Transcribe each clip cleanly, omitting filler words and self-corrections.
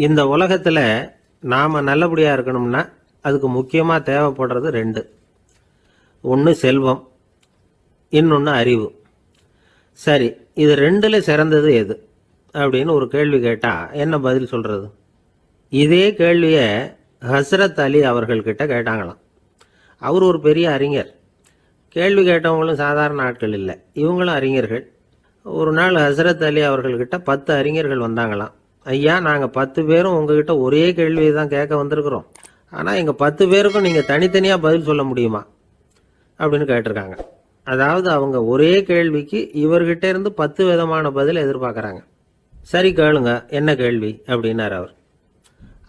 இந்த உலகத்துல நாம நல்லபடியா இருக்கணும்னா அதுக்கு முக்கியமா தேவைப்படுறது ரெண்டு. ஒன்று செல்வம், இன்னொன்று அறிவு. சரி, இது ரெண்டுல சிறந்தது எது அப்படின்னு ஒரு கேள்வி கேட்டா என்ன பதில் சொல்றது? இதே கேள்விய ஹஸ்ரத் அலி அவர்கள்கிட்ட கேட்டாங்களாம். அவர் ஒரு பெரிய அறிஞர். கேள்வி கேட்டவங்களும் சாதாரண ஆட்கள் இல்லை, இவங்களும் அறிஞர்கள். ஒரு நாள் ஹஸ்ரத் அலி அவர்கள்கிட்ட 10 அறிஞர்கள் வந்தாங்களாம். ஐயா, நாங்கள் 10 பேரும் உங்ககிட்ட ஒரே கேள்வியை தான் கேட்க வந்திருக்கிறோம். ஆனால் எங்கள் 10 பேருக்கும் நீங்கள் தனித்தனியாக பதில் சொல்ல முடியுமா அப்படின்னு கேட்டிருக்காங்க. அதாவது அவங்க ஒரே கேள்விக்கு இவர்கிட்ட இருந்து 10 விதமான பதில் எதிர்பார்க்குறாங்க. சரி கேளுங்க, என்ன கேள்வி அப்படின்னார் அவர்.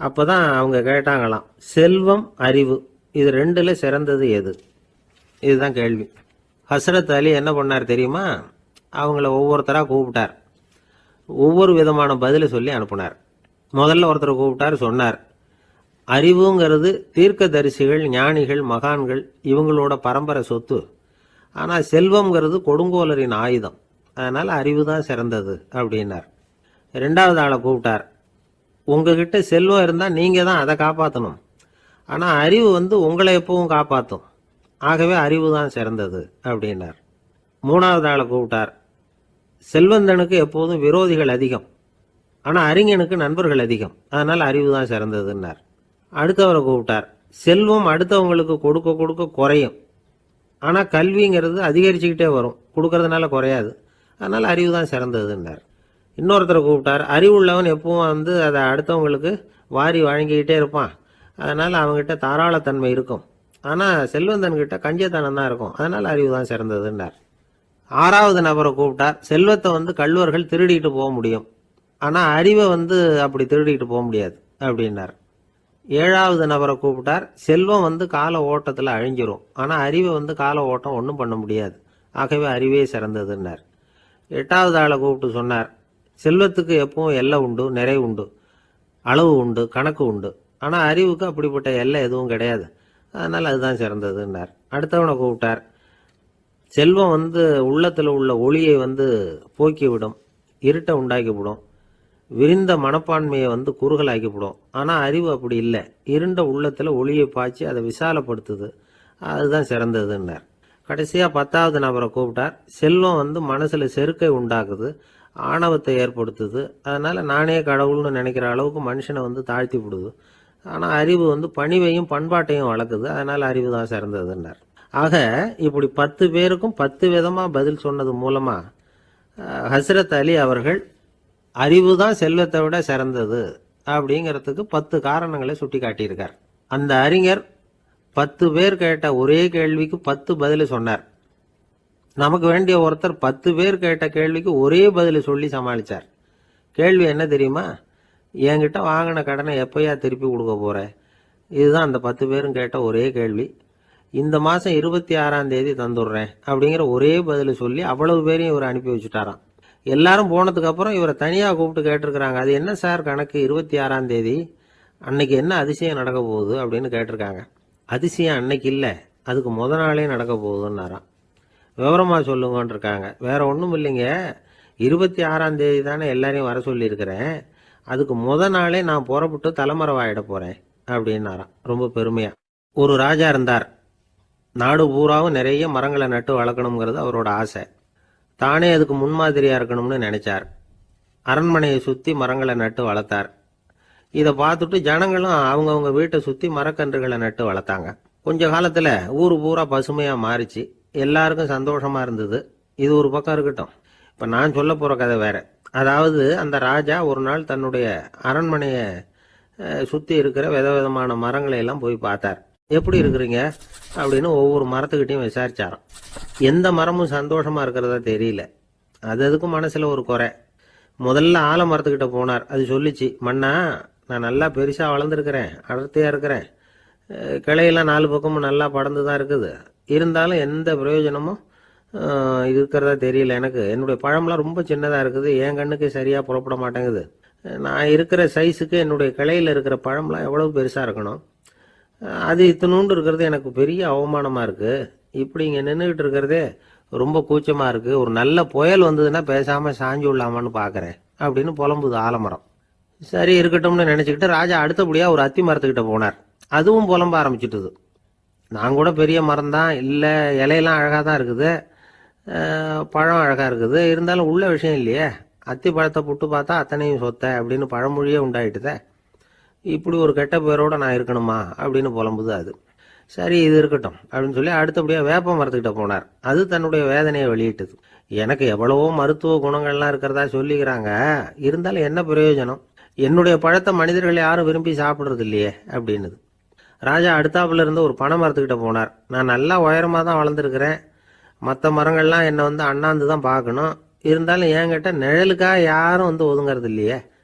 அப்போதான் அவங்க கேட்டாங்களாம், செல்வம் அறிவு இது ரெண்டுல சிறந்தது எது? இதுதான் கேள்வி. ஹஸ்ரத் அலி என்ன பண்ணார் தெரியுமா? அவங்கள ஒவ்வொருத்தராக கூப்பிட்டார். ஒவ்வொரு விதமான பதிலை சொல்லி அனுப்புனார். முதல்ல ஒருத்தரை கூப்பிட்டார், சொன்னார், அறிவுங்கிறது தீர்க்கதரிசிகள், ஞானிகள், மகான்கள் இவங்களோட பரம்பரை சொத்து. ஆனால் செல்வம்ங்கிறது கொடுங்கோலரின் ஆயுதம். அதனால் அறிவு தான் சிறந்தது அப்படின்னார். ரெண்டாவது ஆளை கூப்பிட்டார். உங்ககிட்ட செல்வம் இருந்தால் நீங்கள் தான் அதை காப்பாற்றணும். ஆனால் அறிவு உங்களை எப்பவும் காப்பாற்றும். ஆகவே அறிவு தான் சிறந்தது அப்படின்னார். மூணாவது ஆளை கூப்பிட்டார். செல்வந்தனுக்கு எப்போதும் விரோதிகள் அதிகம், ஆனால் அறிஞனுக்கு நண்பர்கள் அதிகம். அதனால் அறிவு தான் சிறந்ததுன்னார். அடுத்தவரை கூப்பிட்டார். செல்வம் அடுத்தவங்களுக்கு கொடுக்க கொடுக்க குறையும், ஆனால் கல்விங்கிறது அதிகரிச்சுக்கிட்டே வரும், கொடுக்கறதுனால குறையாது. அதனால் அறிவு தான் சிறந்ததுன்னார். இன்னொருத்தரை கூப்பிட்டார். அறிவுள்ளவன் எப்பவும் அதை அடுத்தவங்களுக்கு வாரி வழங்கிக்கிட்டே இருப்பான். அதனால் அவங்ககிட்ட தாராளத்தன்மை இருக்கும். ஆனால் செல்வந்தன்கிட்ட கஞ்சத்தனம் தான் இருக்கும். அதனால் அறிவு தான் சிறந்ததுன்னார். ஆறாவது நபரை கூப்பிட்டார். செல்வத்தை கள்வர்கள் திருடிட்டு போக முடியும், ஆனால் அறிவை அப்படி திருடிட்டு போக முடியாது அப்படின்னார். ஏழாவது நபரை கூப்பிட்டார். செல்வம் கால ஓட்டத்தில் அழிஞ்சிரும், ஆனால் அறிவை கால ஓட்டம் ஒன்றும் பண்ண முடியாது. ஆகவே அறிவே சிறந்ததுன்னார். எட்டாவது ஆளை கூப்பிட்டு சொன்னார், செல்வத்துக்கு எப்பவும் எல்லை உண்டு, நிறை உண்டு, அளவு உண்டு, கணக்கு உண்டு. ஆனால் அறிவுக்கு அப்படிப்பட்ட எல்லை எதுவும் கிடையாது. அதனால் அதுதான் சிறந்ததுன்னார். அடுத்தவனை கூப்பிட்டார். செல்வம் உள்ளத்தில் உள்ள ஒளியை போக்கிவிடும், இருட்டை உண்டாக்கிவிடும், விரிந்த மனப்பான்மையை குறுகலாக்கிவிடும். ஆனால் அறிவு அப்படி இல்லை, இருண்ட உள்ளத்தில் ஒளியை பாய்ச்சி அதை விசாலப்படுத்துது. அதுதான் சிறந்ததுன்னார். கடைசியாக 10வது நபரை கூப்பிட்டார். செல்வம் மனசில் செருக்கை உண்டாக்குது, ஆணவத்தை ஏற்படுத்துது. அதனால் நானே கடவுள்னு நினைக்கிற அளவுக்கு மனுஷனை தாழ்த்தி விடுது. ஆனால் அறிவு பணிவையும் பண்பாட்டையும் வளர்க்குது. அதனால் அறிவு தான் சிறந்ததுன்னார். ஆக இப்படி 10 பேருக்கும் 10 விதமாக பதில் சொன்னது மூலமா ஹஸ்ரத் அலி அவர்கள் அறிவு தான் செல்வத்தை விட சிறந்தது அப்படிங்கிறதுக்கு 10 காரணங்களை சுட்டி காட்டியிருக்கார். அந்த அறிஞர் 10 பேர் கேட்ட ஒரே கேள்விக்கு 10 பதில் சொன்னார். நமக்கு வேண்டிய ஒருத்தர் 10 பேர் கேட்ட கேள்விக்கு ஒரே பதில் சொல்லி சமாளித்தார். கேள்வி என்ன தெரியுமா? என்கிட்ட வாங்கின கடனை எப்போயா திருப்பி கொடுக்க போற? இதுதான் அந்த 10 பேரும் கேட்ட ஒரே கேள்வி. இந்த மாதம் 26ஆம் தேதி தந்துடுறேன் அப்படிங்கிற ஒரே பதில் சொல்லி அவ்வளவு பேரையும் இவர் அனுப்பி வச்சுட்டாராம். எல்லாரும் போனதுக்கு அப்புறம் இவரை தனியாக கூப்பிட்டு கேட்டிருக்கிறாங்க. அது என்ன சார் கணக்கு, 26ஆம் தேதி அன்னைக்கு என்ன அதிசயம் நடக்க போகுது அப்படின்னு கேட்டிருக்காங்க. அதிசயம் அன்னைக்கு இல்லை, அதுக்கு முத நாளே நடக்க போகுதுன்னாராம். விவரமாக சொல்லுங்கன்னு இருக்காங்க. வேற ஒன்றும் இல்லைங்க, 26ஆம் தேதி தானே எல்லாரையும் வர சொல்லியிருக்கிறேன், அதுக்கு முத நாளே நான் புறப்பட்டு தலைமறைவாயிட போகிறேன் அப்படின்னாராம் ரொம்ப பெருமையாக. ஒரு ராஜா இருந்தார். நாடு பூராவும் நிறைய மரங்களை நட்டு வளர்க்கணுங்கிறது அவரோட ஆசை. தானே அதுக்கு முன்மாதிரியாக இருக்கணும்னு நினைச்சார். அரண்மனையை சுற்றி மரங்களை நட்டு வளர்த்தார். இதை பார்த்துட்டு ஜனங்களும் அவங்கவுங்க வீட்டை சுற்றி மரக்கன்றுகளை நட்டு வளர்த்தாங்க. கொஞ்ச காலத்தில் ஊர் பூரா பசுமையாக மாறிச்சு. எல்லாருக்கும் சந்தோஷமாக இருந்தது. இது ஒரு பக்கம் இருக்கட்டும், இப்போ நான் சொல்ல போகிற கதை வேற. அதாவது அந்த ராஜா ஒரு நாள் தன்னுடைய அரண்மனையை சுற்றி இருக்கிற விதவிதமான மரங்களை எல்லாம் போய் பார்த்தார். எப்படி இருக்கிறீங்க அப்படின்னு ஒவ்வொரு மரத்துக்கிட்டையும் விசாரிச்சாராம். எந்த மரமும் சந்தோஷமாக இருக்கிறதா தெரியல. அதுக்கும் மனசில் ஒரு குறை. முதல்ல ஆலமரத்துக்கிட்ட போனார். அது சொல்லிச்சு, மண்ணா, நான் நல்லா பெருசாக வளர்ந்துருக்கிறேன், அடர்த்தியாக இருக்கிறேன், கிளையெல்லாம் 4 பக்கமும் நல்லா படர்ந்து தான் இருக்குது, இருந்தாலும் எந்த பிரயோஜனமும் இருக்கிறதா தெரியல எனக்கு. என்னுடைய பழம்லாம் ரொம்ப சின்னதாக இருக்குது, என் கண்ணுக்கு சரியாக புறப்பட மாட்டேங்குது. நான் இருக்கிற சைஸுக்கு என்னுடைய கிளையில் இருக்கிற பழம்லாம் எவ்வளவு பெருசாக இருக்கணும், அது இத்தினூண்டு இருக்கிறது எனக்கு பெரிய அவமானமாக இருக்குது. இப்படி இங்கே நின்றுக்கிட்டு இருக்கிறதே ரொம்ப கூச்சமாக இருக்குது. ஒரு நல்ல புயல் வந்ததுன்னா பேசாமல் சாஞ்சு விடலாமான்னு பார்க்குறேன் அப்படின்னு புலம்புது ஆலமரம். சரி இருக்கட்டும்னு நினைச்சுக்கிட்டு ராஜா அடுத்தபடியா ஒரு அத்தி மரத்துக்கிட்ட போனார். அதுவும் புலம்ப ஆரம்பிச்சிட்டுது. நான் கூட பெரிய மரம் தான், இல்லை இலையெல்லாம் அழகாக தான் இருக்குது, பழம் அழகாக இருக்குது, இருந்தாலும் உள்ள விஷயம் இல்லையே. அத்தி பழத்தை புட்டு பார்த்தா அத்தனையும் சொத்த அப்படின்னு பழமொழியே உண்டாயிட்டுதே. இப்படி ஒரு கெட்ட பேரோட நான் இருக்கணுமா அப்படின்னு புலம்புது அது. சரி இது இருக்கட்டும் அப்படின்னு சொல்லி அடுத்தபடியாக வேப்ப மரத்துக்கிட்ட போனார். அது தன்னுடைய வேதனையை வெளியிட்டது. எனக்கு எவ்வளவோ மருத்துவ குணங்கள்லாம் இருக்கிறதா சொல்லிக்கிறாங்க, இருந்தாலும் என்ன பிரயோஜனம்? என்னுடைய பழத்தை மனிதர்கள் யாரும் விரும்பி சாப்பிட்றது இல்லையே அப்படின்னுது. ராஜா அடுத்தாப்புல இருந்து ஒரு பனை மரத்துக்கிட்ட போனார். நான் நல்லா உயரமாக தான் வளர்ந்துருக்கிறேன், மற்ற மரங்கள்லாம் என்னை வந்து அண்ணாந்து தான் பார்க்கணும், இருந்தாலும் என்கிட்ட நிழலுக்காக யாரும் வந்து ஒதுங்கிறது இல்லையே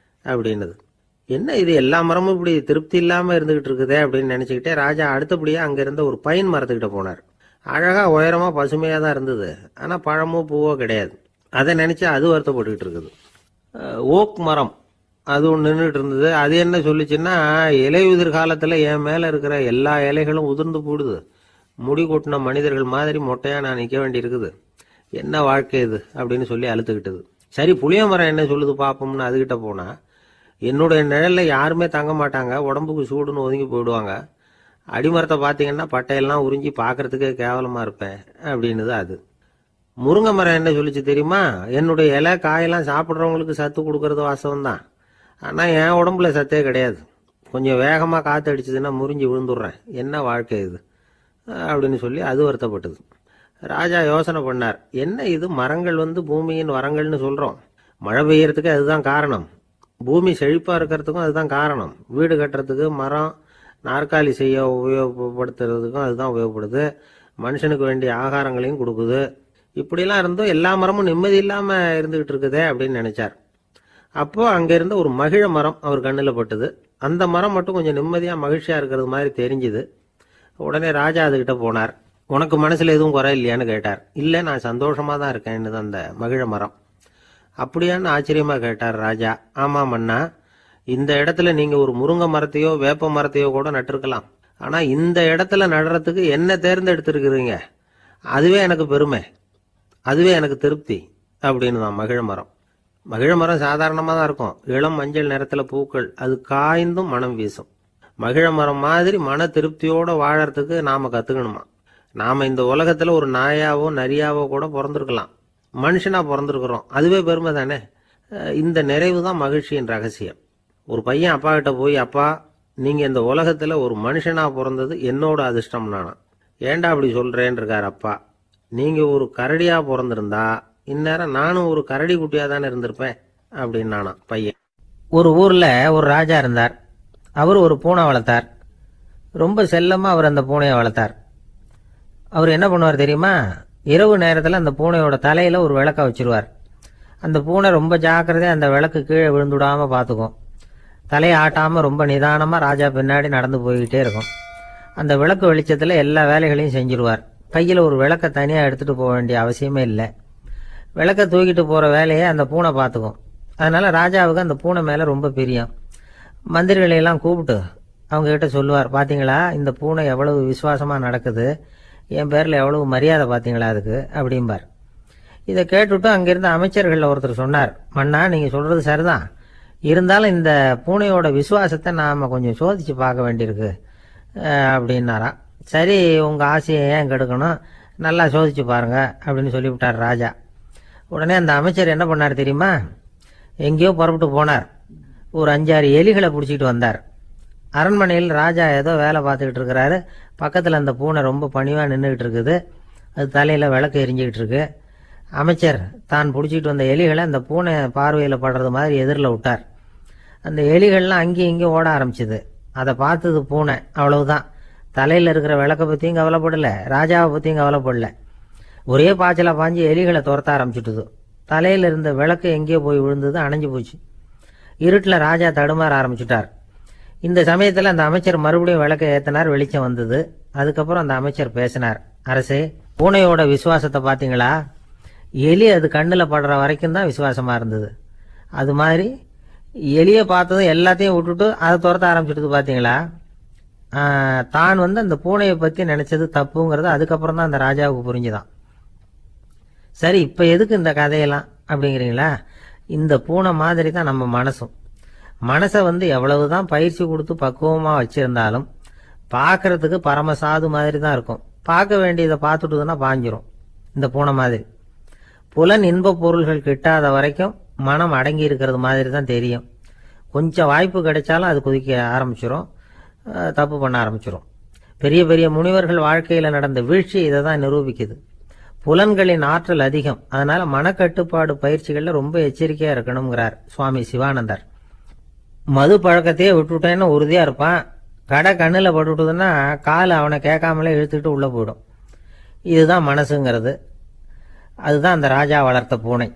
அப்படின்னுது. என்ன இது எல்லா மரமும் இப்படி திருப்தி இல்லாமல் இருந்துகிட்டு இருக்குதே அப்படின்னு நினச்சிக்கிட்டே ராஜா அடுத்தபடியாக அங்கே இருந்த ஒரு பைன் மரத்துக்கிட்ட போனார். அழகாக உயரமாக பசுமையாக தான் இருந்தது, ஆனால் பழமோ பூவோ கிடையாது. அதை நினச்சி அது வருத்தப்பட்டுக்கிட்டு இருக்குது. ஓக் மரம் அது ஒன்று நின்றுட்டு இருந்தது. அது என்ன சொல்லிச்சுன்னா, இலையுதிர் காலத்தில் என் மேலே இருக்கிற எல்லா இலைகளும் உதிர்ந்து போடுது, முடி கொட்டின மனிதர்கள் மாதிரி மொட்டையாக நான் நிற்க வேண்டி இருக்குது, என்ன வாழ்க்கை இது அப்படின்னு சொல்லி அழுத்துக்கிட்டது. சரி புளிய மரம் என்ன சொல்லுது பார்ப்போம்னு அதுகிட்ட போனால், என்னுடைய நிழலில் யாருமே தங்க மாட்டாங்க, உடம்புக்கு சூடுன்னு ஒதுங்கி போயிடுவாங்க, அடிமரத்தை பார்த்தீங்கன்னா பட்டையெல்லாம் உறிஞ்சி பார்க்கறதுக்கே கேவலமாக இருப்பேன் அப்படின்னுது அது. முருங்கை மரம் என்ன சொல்லிச்சு தெரியுமா, என்னுடைய இலை காயெல்லாம் சாப்பிட்றவங்களுக்கு சத்து கொடுக்கறது வாசம் தான், ஆனால் என் உடம்புல சத்தே கிடையாது, கொஞ்சம் வேகமாக காற்று அடிச்சதுன்னா முறிஞ்சி விழுந்துடுறேன், என்ன வாழ்க்கை இது அப்படின்னு சொல்லி அது வருத்தப்பட்டது. ராஜா யோசனை பண்ணார். என்ன இது மரங்கள் வந்து பூமியின் வரங்கள்னு சொல்கிறோம், மழை பெய்யறதுக்கு அதுதான் காரணம், பூமி செழிப்பாக இருக்கிறதுக்கும் அதுதான் காரணம், வீடு கட்டுறதுக்கு மரம், நாற்காலி செய்ய உபயோகப்படுத்துறதுக்கும் அதுதான் உபயோகப்படுது, மனுஷனுக்கு வேண்டிய ஆகாரங்களையும் கொடுக்குது, இப்படிலாம் இருந்தும் எல்லா மரமும் நிம்மதி இல்லாமல் இருந்துகிட்டு இருக்குதே அப்படின்னு நினைச்சார். அப்போ அங்கே இருந்த ஒரு மகிழ மரம் அவர் கண்ணில் பட்டுது. அந்த மரம் மட்டும் கொஞ்சம் நிம்மதியாக மகிழ்ச்சியாக இருக்கிறது மாதிரி தெரிஞ்சுது. உடனே ராஜா அதுகிட்ட போனார். உனக்கு மனசில் எதுவும் குறை இல்லையான்னு கேட்டார். இல்லை நான் சந்தோஷமாக தான் இருக்கேன்னு தான் அந்த மகிழ மரம். அப்படியான்னு ஆச்சரியமாக கேட்டார் ராஜா. ஆமாம் மன்னா, இந்த இடத்துல நீங்கள் ஒரு முருங்கை மரத்தையோ வேப்ப மரத்தையோ கூட நட்டிருக்கலாம், ஆனால் இந்த இடத்துல நடுறதுக்கு என்ன தேர்ந்தெடுத்திருக்கிறீங்க, அதுவே எனக்கு பெருமை, அதுவே எனக்கு திருப்தி அப்படின்னு தான் மகிழ மரம். மகிழ மரம் சாதாரணமாக தான் இருக்கும், இளம் மஞ்சள் நிறத்தில் பூக்கள், அது காய்ந்தும் மனம் வீசும். மகிழ மரம் மாதிரி மன திருப்தியோடு வாழறதுக்கு நாம் கற்றுக்கணுமா. நாம் இந்த உலகத்தில் ஒரு நாயாவோ நரியாவோ கூட பிறந்திருக்கலாம், மனுஷனாக பிறந்திருக்கிறோம், அதுவே பெருமை தானே. இந்த நிறைவு தான் மகிழ்ச்சியின் ரகசியம். ஒரு பையன் அப்பா கிட்ட போய், அப்பா நீங்கள் இந்த உலகத்தில் ஒரு மனுஷனாக பிறந்தது என்னோட அதிர்ஷ்டம் நானா. ஏண்டா அப்படி சொல்கிறேன்னு இருக்கார் அப்பா. நீங்கள் ஒரு கரடியாக பிறந்திருந்தா இந்நேரம் நானும் ஒரு கரடி குட்டியாக தானே இருந்திருப்பேன் அப்படின்னு நானா பையன். ஒரு ஊரில் ஒரு ராஜா இருந்தார். அவர் ஒரு பூனை வளர்த்தார். ரொம்ப செல்லமாக அவர் அந்த பூனையை வளர்த்தார். அவர் என்ன பண்ணுவார் தெரியுமா, இரவு நேரத்தில் அந்த பூனையோட தலையில் ஒரு விளக்க வச்சிருவார். அந்த பூனை ரொம்ப ஜாக்கிரதையாக அந்த விளக்கு கீழே விழுந்துடாமல் பார்த்துக்கும். தலையை ஆட்டாமல் ரொம்ப நிதானமாக ராஜா பின்னாடி நடந்து போய்கிட்டே இருக்கும். அந்த விளக்கு வெளிச்சத்தில் எல்லா வேலைகளையும் செஞ்சிருவார். கையில் ஒரு விளக்கை தனியாக எடுத்துகிட்டு போக வேண்டிய அவசியமே இல்லை. விளக்கை தூக்கிட்டு போகிற வேலையை அந்த பூனை பார்த்துக்கும். அதனால் ராஜாவுக்கு அந்த பூனை மேலே ரொம்ப பிரியம். மந்திரிகளையெல்லாம் கூப்பிட்டு அவங்ககிட்ட சொல்லுவார், பார்த்தீங்களா இந்த பூனை எவ்வளவு விசுவாசமாக நடக்குது, என் பேரில் எவ்வளவு மரியாதை பார்த்தீங்களா அதுக்கு அப்படிம்பார். இதை கேட்டுவிட்டு அங்கிருந்த அமைச்சர்களில் ஒருத்தர் சொன்னார், மன்னா நீங்கள் சொல்கிறது சரிதான், இருந்தாலும் இந்த பூனையோட விசுவாசத்தை நாம் கொஞ்சம் சோதித்து பார்க்க வேண்டியிருக்கு அப்படின்னாராம். சரி உங்கள் ஆசையை ஏன் கெடுக்கணும், நல்லா சோதிச்சு பாருங்க அப்படின்னு சொல்லிவிட்டார் ராஜா. உடனே அந்த அமைச்சர் என்ன பண்ணார் தெரியுமா, எங்கேயோ புறப்பட்டு போனார். ஒரு 5-6 எலிகளை பிடிச்சிட்டு வந்தார். அரண்மனையில் ராஜா ஏதோ வேலை பார்த்துக்கிட்டு இருக்கிறாரு. பக்கத்தில் அந்த பூனை ரொம்ப பணிவாக நின்றுக்கிட்டு இருக்குது. அது தலையில் விளக்கு எரிஞ்சிக்கிட்டு இருக்கு. அமைச்சர் தான் பிடிச்சிட்டு வந்த எலிகளை அந்த பூனை பார்வையில் படுறது மாதிரி எதிரில் விட்டார். அந்த எலிகள்லாம் அங்கேயும் இங்கேயும் ஓட ஆரம்பிச்சுது. அதை பார்த்தது பூனை, அவ்வளவுதான். தலையில் இருக்கிற விளக்கை பற்றியும் கவலைப்படலை, ராஜாவை பற்றியும் கவலைப்படலை. ஒரே பாய்ச்சலாக பாஞ்சு எலிகளை துரத்த ஆரம்பிச்சுட்டுது. தலையில் இருந்த விளக்கு எங்கேயோ போய் விழுந்தது, அணைஞ்சு போச்சு. இருட்டில் ராஜா தடுமாற ஆரம்பிச்சுட்டார். இந்த சமயத்தில் அந்த அமைச்சர் மறுபடியும் விளக்கை ஏற்றினார், வெளிச்சம் வந்தது. அதுக்கப்புறம் அந்த அமைச்சர் பேசினார், அரசே பூனையோட விசுவாசத்தை பார்த்தீங்களா, எலி அது கண்ணில் படுற வரைக்கும் தான் விசுவாசமாக இருந்தது, அது மாதிரி எலியை பார்த்ததும் எல்லாத்தையும் விட்டுட்டு அதை துரத்த ஆரம்பிச்சுட்டு பார்த்தீங்களா. தான் அந்த பூனையை பற்றி நினச்சது தப்புங்கிறது அதுக்கப்புறம் தான் அந்த ராஜாவுக்கு புரிஞ்சுதான். சரி இப்போ எதுக்கு இந்த கதையெல்லாம் அப்படிங்கிறீங்களா, இந்த பூனை மாதிரி தான் நம்ம மனசும். மனசை எவ்வளவுதான் பயிற்சி கொடுத்து பக்குவமாக வச்சிருந்தாலும் பார்க்கறதுக்கு பரமசாது மாதிரி தான் இருக்கும். பார்க்க வேண்டியதை பார்த்துட்டுதுன்னா பாஞ்சிரும். இந்த பூனை மாதிரி புலன் இன்ப பொருள்கள் கிட்டாத வரைக்கும் மனம் அடங்கி இருக்கிறது மாதிரி தான் தெரியும். கொஞ்சம் வாய்ப்பு கிடைச்சாலும் அது குதிக்க ஆரம்பிச்சிடும், தப்பு பண்ண ஆரம்பிச்சிடும். பெரிய பெரிய முனிவர்கள் வாழ்க்கையில் நடந்த வீழ்ச்சி இதை தான் நிரூபிக்குது. புலன்களின் ஆற்றல் அதிகம், அதனால மனக்கட்டுப்பாடு பயிற்சிகளில் ரொம்ப எச்சரிக்கையாக இருக்கணுங்கிறார் சுவாமி சிவானந்தர். மது பழக்கத்தையே விட்டுவிட்டேன்னு உறுதியாக இருப்பான். கடை கண்ணில் பட்டுவிட்டதுன்னா கால் அவனை கேட்காமலே இழுத்துக்கிட்டு உள்ளே போயிடும். இதுதான் மனசுங்கிறது. அதுதான் அந்த ராஜா வளர்த்த பூனை.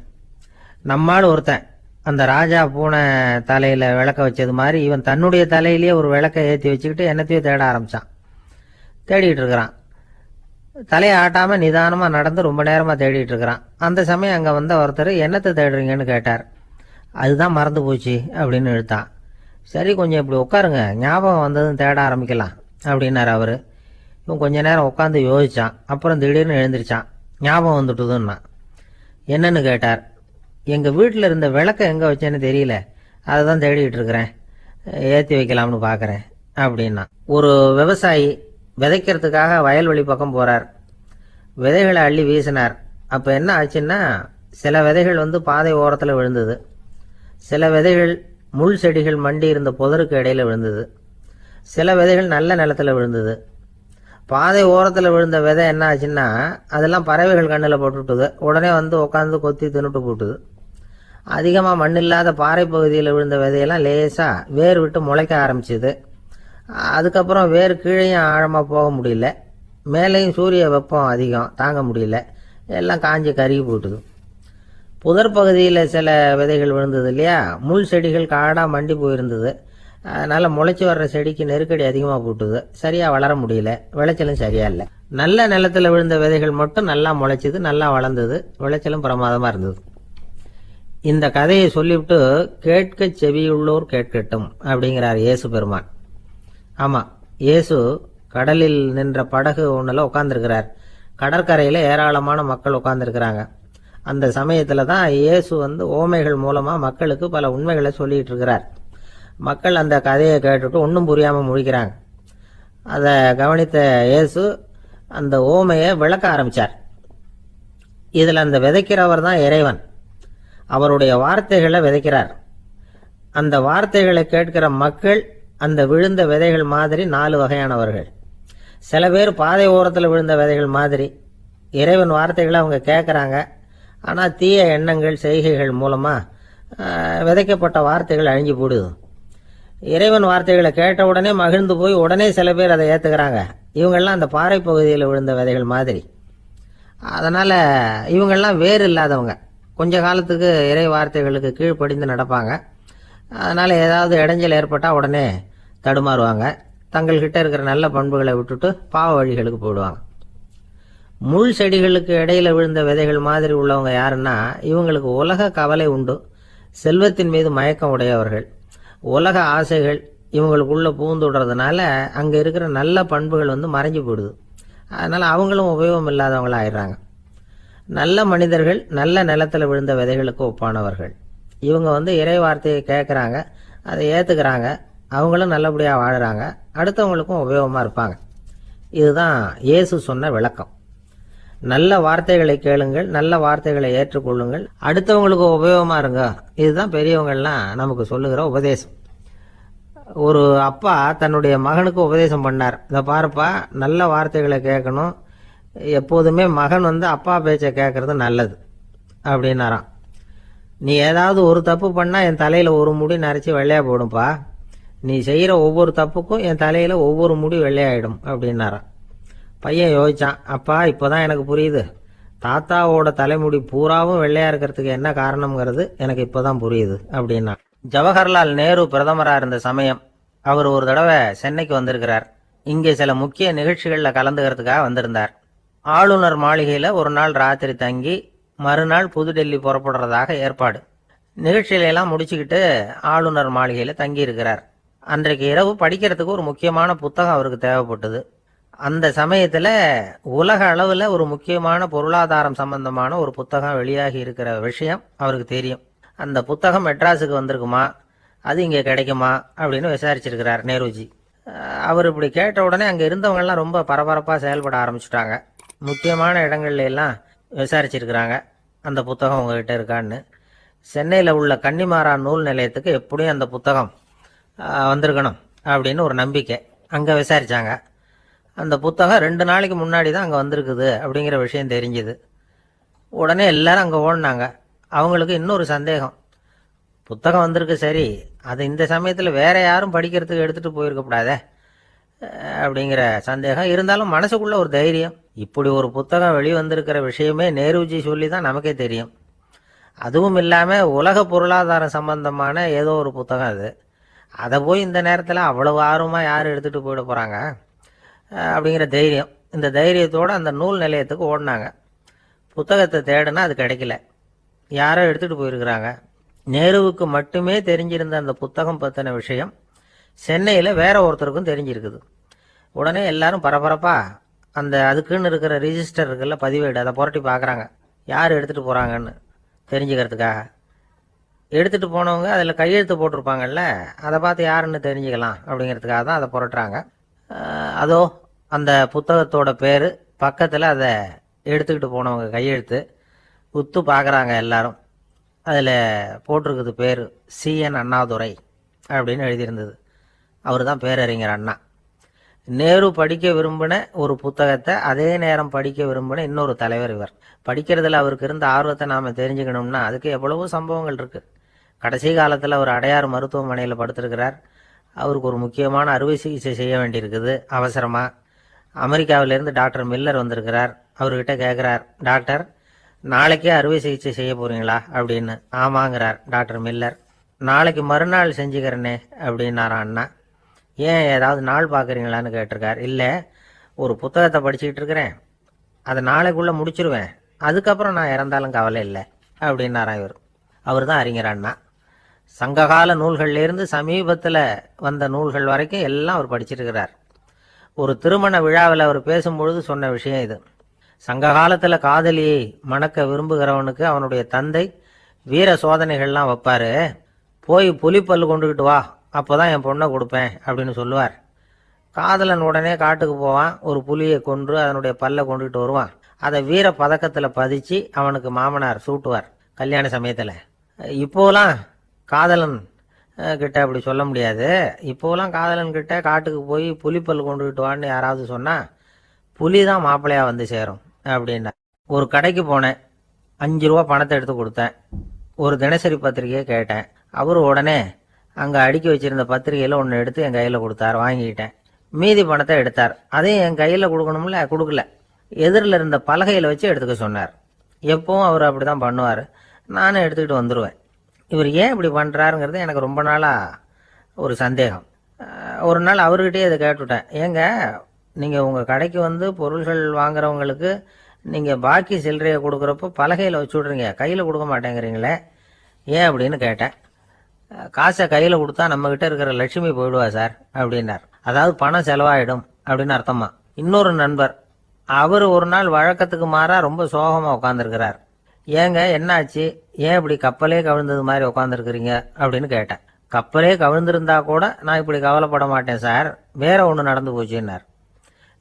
நம்மால் ஒருத்தன் அந்த ராஜா பூனை தலையில் விளக்க வச்சது மாதிரி இவன் தன்னுடைய தலையிலேயே ஒரு விளக்கை ஏற்றி வச்சுக்கிட்டு என்னத்தையோ தேட ஆரம்பித்தான். தேடிட்டு இருக்கிறான். தலையை ஆட்டாமல் நிதானமாக நடந்து ரொம்ப நேரமாக தேடிட்டு இருக்கிறான். அந்த சமயம் அங்கே வந்த ஒருத்தர் என்னத்தை தேடுறீங்கன்னு கேட்டார். அதுதான் மறந்து போச்சு அப்படின்னு இழுத்தான். சரி, கொஞ்சம் இப்படி உட்காருங்க, ஞாபகம் வந்ததும் தேட ஆரம்பிக்கலாம் அப்படின்னார் அவர். இவன் கொஞ்ச நேரம் உட்காந்து யோசிச்சான். அப்புறம் திடீர்னு எழுந்திரிச்சான். ஞாபகம் வந்துட்டுதுன்னா. என்னன்னு கேட்டார். எங்கள் வீட்டில் இருந்த விளக்கை எங்கே வச்சேன்னு தெரியல, அதை தான் தேடிட்டு இருக்கிறேன், ஏற்றி வைக்கலாம்னு பார்க்குறேன் அப்படின்னா. ஒரு விவசாயி விதைக்கிறதுக்காக வயல்வெளி பக்கம் போகிறார். விதைகளை அள்ளி வீசினார். அப்போ என்ன ஆச்சுன்னா, சில விதைகள் பாதை ஓரத்தில் விழுந்தது. சில விதைகள் முள் செடிகள் மண்டி இருந்த புதருக்கு இடையில விழுந்தது. சில விதைகள் நல்ல நிலத்தில் விழுந்தது. பாதை ஓரத்தில் விழுந்த விதை என்ன ஆச்சுன்னா, அதெல்லாம் பறவைகள் கண்ணில் போட்டுவிட்டுது. உடனே உட்காந்து கொத்தி தின்னுட்டு போட்டுது. அதிகமாக மண் இல்லாத பாறை பகுதியில் விழுந்த விதையெல்லாம் லேசாக வேர் விட்டு முளைக்க ஆரம்பிச்சுது. அதுக்கப்புறம் வேர் கீழேயும் ஆழமாக போக முடியல, மேலேயும் சூரிய வெப்பம் அதிகம் தாங்க முடியல, எல்லாம் காஞ்சி கருகி போட்டுது. புதர் பகுதியில் சில விதைகள் விழுந்தது இல்லையா, முள் செடிகள் காடாக மண்டி போயிருந்தது. அதனால் முளைச்சி வர்ற செடிக்கு நெருக்கடி அதிகமாக போட்டுது, சரியாக வளர முடியல, விளைச்சலும் சரியா இல்லை. நல்ல நிலத்தில் விழுந்த விதைகள் மட்டும் நல்லா முளைச்சிது, நல்லா வளர்ந்தது, விளைச்சலும் பிரமாதமாக இருந்தது. இந்த கதையை சொல்லிவிட்டு கேட்க செவியுள்ளோர் கேட்கட்டும் அப்படிங்கிறார் இயேசு பெருமான். ஆமாம், இயேசு கடலில் நின்ற படகு ஒன்றில் உட்காந்துருக்கிறார். கடற்கரையில் ஏராளமான மக்கள் உட்காந்துருக்கிறாங்க. அந்த சமயத்தில் தான் இயேசு ஓமைகள் மூலமாக மக்களுக்கு பல உண்மைகளை சொல்லிகிட்டு இருக்கிறார். மக்கள் அந்த கதையை கேட்டுட்டு ஒன்றும் புரியாமல் முழிக்கிறாங்க. அதை கவனித்த இயேசு அந்த ஓமையை விளக்க ஆரம்பித்தார். இதில் அந்த விதைக்கிறவர் தான் இறைவன். அவருடைய வார்த்தைகளை விதைக்கிறார். அந்த வார்த்தைகளை கேட்கிற மக்கள் அந்த விழுந்த விதைகள் மாதிரி 4 வகையானவர்கள். சில பேர் பாதை ஓரத்தில் விழுந்த விதைகள் மாதிரி. இறைவன் வார்த்தைகளை அவங்க கேட்குறாங்க, ஆனால் தீய எண்ணங்கள் செய்கைகள் மூலமாக விதைக்கப்பட்ட வார்த்தைகள் அழிஞ்சு போடுது. இறைவன் வார்த்தைகளை கேட்ட உடனே மகிழ்ந்து போய் உடனே சில பேர் அதை ஏற்றுக்கிறாங்க. இவங்கெல்லாம் அந்த பாறை பகுதியில் விழுந்த விதைகள் மாதிரி. அதனால் இவங்கெல்லாம் வேறு இல்லாதவங்க. கொஞ்ச காலத்துக்கு இறை வார்த்தைகளுக்கு கீழ்ப்படிந்து நடப்பாங்க. அதனால் ஏதாவது இடைஞ்சல் ஏற்பட்டால் உடனே தடுமாறுவாங்க. தங்கள்கிட்ட இருக்கிற நல்ல பண்புகளை விட்டுட்டு பாவ வழிகளுக்கு போயிடுவாங்க. முள் செடிகளுக்கு இடையில விழுந்த விதைகள் மாதிரி உள்ளவங்க யாருன்னா, இவங்களுக்கு உலக கவலை உண்டு, செல்வத்தின் மீது மயக்கம் உடையவர்கள். உலக ஆசைகள் இவங்களுக்குள்ள பூந்துடுறதுனால அங்கே இருக்கிற நல்ல பண்புகள் மறைஞ்சு போயிடுது. அதனால் அவங்களும் உபயோகம் இல்லாதவங்களா ஆயிடுறாங்க. நல்ல மனிதர்கள் நல்ல நிலத்தில் விழுந்த விதைகளுக்கு ஒப்பானவர்கள். இவங்க இறை வார்த்தையை கேட்குறாங்க, அதை ஏற்றுக்கிறாங்க, அவங்களும் நல்லபடியாக வாழுறாங்க, அடுத்தவங்களுக்கும் உபயோகமாக இருப்பாங்க. இதுதான் இயேசு சொன்ன விளக்கம். நல்ல வார்த்தைகளை கேளுங்கள், நல்ல வார்த்தைகளை ஏற்றுக்கொள்ளுங்கள், அடுத்தவங்களுக்கு உபயோகமாக இருங்க. இதுதான் பெரியவங்கள்லாம் நமக்கு சொல்லுகிற உபதேசம். ஒரு அப்பா தன்னுடைய மகனுக்கு உபதேசம் பண்ணார். இதை பாருப்பா, நல்ல வார்த்தைகளை கேட்கணும், எப்போதுமே மகன் அப்பா பேச்சை கேட்கறது நல்லது அப்படின்னாராம். நீ ஏதாவது ஒரு தப்பு பண்ணால் என் தலையில் ஒரு முடி நரைச்சி வெள்ளையாக போடும்பா, நீ செய்கிற ஒவ்வொரு தப்புக்கும் என் தலையில் ஒவ்வொரு முடி வெள்ளையாயிடும் அப்படின்னாராம். பையன் யோசிச்சான், அப்பா இப்போதான் எனக்கு புரியுது, தாத்தாவோட தலைமுடி பூராவும் வெள்ளையா இருக்கிறதுக்கு என்ன காரணம்ங்கிறது எனக்கு இப்போதான் புரியுது அப்படின்னா. ஜவஹர்லால் நேரு பிரதமராக இருந்த சமயம் அவர் ஒரு தடவை சென்னைக்கு வந்திருக்கிறார். இங்கே சில முக்கிய நிகழ்ச்சிகளில் கலந்துக்கிறதுக்காக வந்திருந்தார். ஆளுநர் மாளிகையில் ஒரு நாள் ராத்திரி தங்கி மறுநாள் புதுடெல்லி புறப்படுறதாக ஏற்பாடு. நிகழ்ச்சியிலெல்லாம் முடிச்சுக்கிட்டு ஆளுநர் மாளிகையில் தங்கி இருக்கிறார். அன்றைக்கு இரவு படிக்கிறதுக்கு ஒரு முக்கியமான புத்தகம் அவருக்கு தேவைப்பட்டது. அந்த சமயத்தில் உலக அளவில் ஒரு முக்கியமான பொருளாதாரம் சம்பந்தமான ஒரு புத்தகம் வெளியாகி இருக்கிற விஷயம் அவருக்கு தெரியும். அந்த புத்தகம் மெட்ராஸுக்கு வந்திருக்குமா, அது இங்கே கிடைக்குமா அப்படின்னு விசாரிச்சிருக்கிறார் நேருஜி. அவர் இப்படி கேட்ட உடனே அங்கே இருந்தவங்கெல்லாம் ரொம்ப பரபரப்பாக செயல்பட ஆரம்பிச்சுட்டாங்க. முக்கியமான இடங்கள்ல எல்லாம் விசாரிச்சிருக்கிறாங்க அந்த புத்தகம் உங்ககிட்ட இருக்கான்னு. சென்னையில் உள்ள கன்னிமாரா நூல் நிலையத்துக்கு எப்படியும் அந்த புத்தகம் வந்திருக்கணும் அப்படின்னு ஒரு நம்பிக்கை. அங்கே விசாரித்தாங்க. அந்த புத்தகம் 2 நாளைக்கு முன்னாடி தான் அங்கே வந்திருக்குது அப்படிங்கிற விஷயம் தெரிஞ்சுது. உடனே எல்லாரும் அங்கே ஓடினாங்க. அவங்களுக்கு இன்னொரு சந்தேகம், புத்தகம் வந்திருக்கு சரி, அது இந்த சமயத்தில் வேற யாரும் படிக்கிறதுக்கு எடுத்துகிட்டு போயிருக்கக்கூடாதே அப்படிங்கிற சந்தேகம் இருந்தாலும் மனசுக்குள்ள ஒரு தைரியம். இப்படி ஒரு புத்தகம் வெளிவந்திருக்கிற விஷயமே நேருஜி சொல்லி தான் நமக்கே தெரியும். அதுவும் இல்லாமல் உலக பொருளாதாரம் சம்பந்தமான ஏதோ ஒரு புத்தகம் அது. அதை போய் இந்த நேரத்தில் அவ்வளவு ஆர்வமாக யார் எடுத்துகிட்டு போயிட போகிறாங்க அப்படிங்கிற தைரியம். இந்த தைரியத்தோடு அந்த நூல் நிலையத்துக்கு ஓடினாங்க. புத்தகத்தை தேடுனா அது கிடைக்கல. யாரோ எடுத்துகிட்டு போயிருக்கிறாங்க. நேருவுக்கு மட்டுமே தெரிஞ்சிருந்த அந்த புத்தகம் பற்றின விஷயம் சென்னையில் வேற ஒருத்தருக்கும் தெரிஞ்சிருக்குது. உடனே எல்லாரும் பரபரப்பாக அந்த அதுக்குன்னு இருக்கிற ரிஜிஸ்டர் இருக்குல்ல, பதிவேடு, அதை புரட்டி பார்க்குறாங்க யார் எடுத்துகிட்டு போகிறாங்கன்னு தெரிஞ்சுக்கிறதுக்காக. எடுத்துகிட்டு போனவங்க அதில் கையெழுத்து போட்டிருப்பாங்கல்ல, அதை பார்த்து யாருன்னு தெரிஞ்சுக்கலாம் அப்படிங்கிறதுக்காக தான் அதை புரட்டுறாங்க. அதோ அந்த புத்தகத்தோட பேர் பக்கத்தில் அதை எடுத்துக்கிட்டு போனவங்க கையெழுத்து உத்து பார்க்குறாங்க எல்லாரும். அதில் போட்டிருக்குது பேர் CN அண்ணாதுரை அப்படின்னு எழுதியிருந்தது. அவர் தான் பேரறிஞர் அண்ணா. நேரு படிக்க விரும்பின ஒரு புத்தகத்தை அதே நேரம் படிக்க விரும்பின இன்னொரு தலைவர் இவர். படிக்கிறதுல அவருக்கு இருந்த ஆர்வத்தை நாம் தெரிஞ்சுக்கணும்னா அதுக்கு எவ்வளவோ சம்பவங்கள் இருக்குது. கடைசி காலத்தில் அவர் அடையாறு மருத்துவமனையில் படுத்திருக்கிறார். அவருக்கு ஒரு முக்கியமான அறுவை சிகிச்சை செய்ய வேண்டியிருக்குது அவசரமாக. அமெரிக்காவிலேருந்து டாக்டர் மில்லர் வந்திருக்கிறார். அவர்கிட்ட கேட்குறார், டாக்டர் நாளைக்கே அறுவை சிகிச்சை செய்ய போகிறீங்களா அப்படின்னு. ஆமாங்கிறார் டாக்டர் மில்லர். நாளைக்கு மறுநாள் செஞ்சுக்கிறேனே அப்படின்னாரான் அண்ணா. ஏன் ஏதாவது நாள் பார்க்குறீங்களான்னு கேட்டிருக்கார். இல்லை, ஒரு புத்தகத்தை படிச்சுக்கிட்டு இருக்கிறேன், அதை நாளைக்குள்ளே முடிச்சிருவேன், அதுக்கப்புறம் நான் இறந்தாலும் கவலை இல்லை அப்படின்னாரான் இவர். அவர் தான் அறிஞர் அண்ணா. சங்ககால நூல்கள்லேருந்து சமீபத்தில் வந்த நூல்கள் வரைக்கும் எல்லாம் அவர் படிச்சிருக்கிறார். ஒரு திருமண விழாவில் அவர் பேசும்பொழுது சொன்ன விஷயம் இது. சங்க காலத்தில் காதலியை மணக்க விரும்புகிறவனுக்கு அவனுடைய தந்தை வீர சோதனைகள்லாம் வைப்பார். போய் புலிப்பல் கொண்டுக்கிட்டு வா, அப்போ தான் என் பொண்ணை கொடுப்பேன் அப்படின்னு சொல்லுவார். காதலன் உடனே காட்டுக்கு போவான், ஒரு புலியை கொன்று அதனுடைய பல்லை கொண்டுகிட்டு வருவான். அதை வீர பதக்கத்தில் பதிச்சு அவனுக்கு மாமனார் சூட்டுவார் கல்யாண சமயத்தில். இப்போலாம் காதலன் கிட்ட அப்படி சொல்ல முடியாது. இப்போலாம் காதலன் கிட்ட காட்டுக்கு போய் புலிப்பல் கொண்டுகிட்டு வான்னு யாராவது சொன்னால் புலி தான் மாப்பிள்ளையாக வந்து சேரும் அப்படின்னா. ஒரு கடைக்கு போனேன், 5 ரூபா பணத்தை எடுத்து கொடுத்தேன். ஒரு தினசரி பத்திரிகையை கேட்டேன். அவர் உடனே அங்கே அடுக்கி வச்சிருந்த பத்திரிகையில் ஒன்று எடுத்து என் கையில் கொடுத்தார். வாங்கிக்கிட்டேன். மீதி பணத்தை எடுத்தார். அதையும் என் கையில் கொடுக்கணும்ல, கொடுக்கல. எதிரில் இருந்த பலகையில் வச்சு எடுத்துக்க சொன்னார். எப்பவும் அவர் அப்படி தான் பண்ணுவார். நானும் எடுத்துக்கிட்டு வந்துடுவேன். இவர் ஏன் இப்படி பண்ணுறாருங்கிறது எனக்கு ரொம்ப நாளாக ஒரு சந்தேகம். ஒரு நாள் அவர்கிட்டயே இதை கேட்டுவிட்டேன். ஏங்க, நீங்கள் உங்கள் கடைக்கு வந்து பொருள்கள் வாங்குறவங்களுக்கு நீங்கள் பாக்கி சில்லறையை கொடுக்குறப்போ பலகையில் வச்சு விட்றீங்க, கையில் கொடுக்க மாட்டேங்கிறீங்களே, ஏன் அப்படின்னு கேட்டேன். காசை கையில் கொடுத்தா நம்மக்கிட்ட இருக்கிற லட்சுமி போயிடுவா சார் அப்படின்னார். அதாவது பணம் செலவாயிடும் அப்படின்னு அர்த்தமா. இன்னொரு நண்பர், அவர் ஒரு நாள் வழக்கத்துக்கு மாறாக ரொம்ப சோகமாக உட்காந்துருக்கிறார். ஏங்க என்னாச்சு, ஏன் இப்படி கப்பலே கவிழ்ந்தது மாதிரி உட்காந்துருக்குறீங்க அப்படின்னு கேட்டேன். கப்பலே கவிழ்ந்திருந்தா கூட நான் இப்படி கவலைப்பட மாட்டேன் சார், வேற ஒன்று நடந்து போச்சுன்னார்.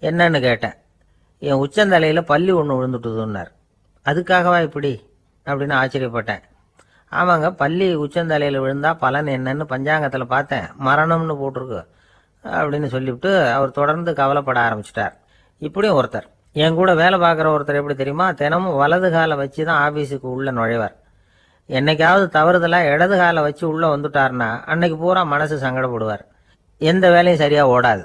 என்னன்னு கேட்டேன். என் உச்சந்தலையில் பள்ளி ஒன்று விழுந்துட்டுதுன்னார். அதுக்காகவா இப்படி அப்படின்னு ஆச்சரியப்பட்டேன். ஆமாங்க, பள்ளி உச்சந்தலையில் விழுந்தா பலன் என்னன்னு பஞ்சாங்கத்தில் பார்த்தேன், மரணம்னு போட்டிருக்கு அப்படின்னு சொல்லிவிட்டு அவர் தொடர்ந்து கவலைப்பட ஆரம்பிச்சிட்டார். இப்படியும் ஒருத்தர், என் கூட வேலை பார்க்குற ஒருத்தர் எப்படி தெரியுமா, தினமும் வலது காலை வச்சு தான் ஆஃபீஸுக்கு உள்ளே நுழைவார். என்னைக்காவது தவறுதலாக இடது காலை வச்சு உள்ளே வந்துட்டார்னா அன்னைக்கு பூரா மனசு சங்கடப்படுவார். எந்த வேலையும் சரியாக ஓடாது.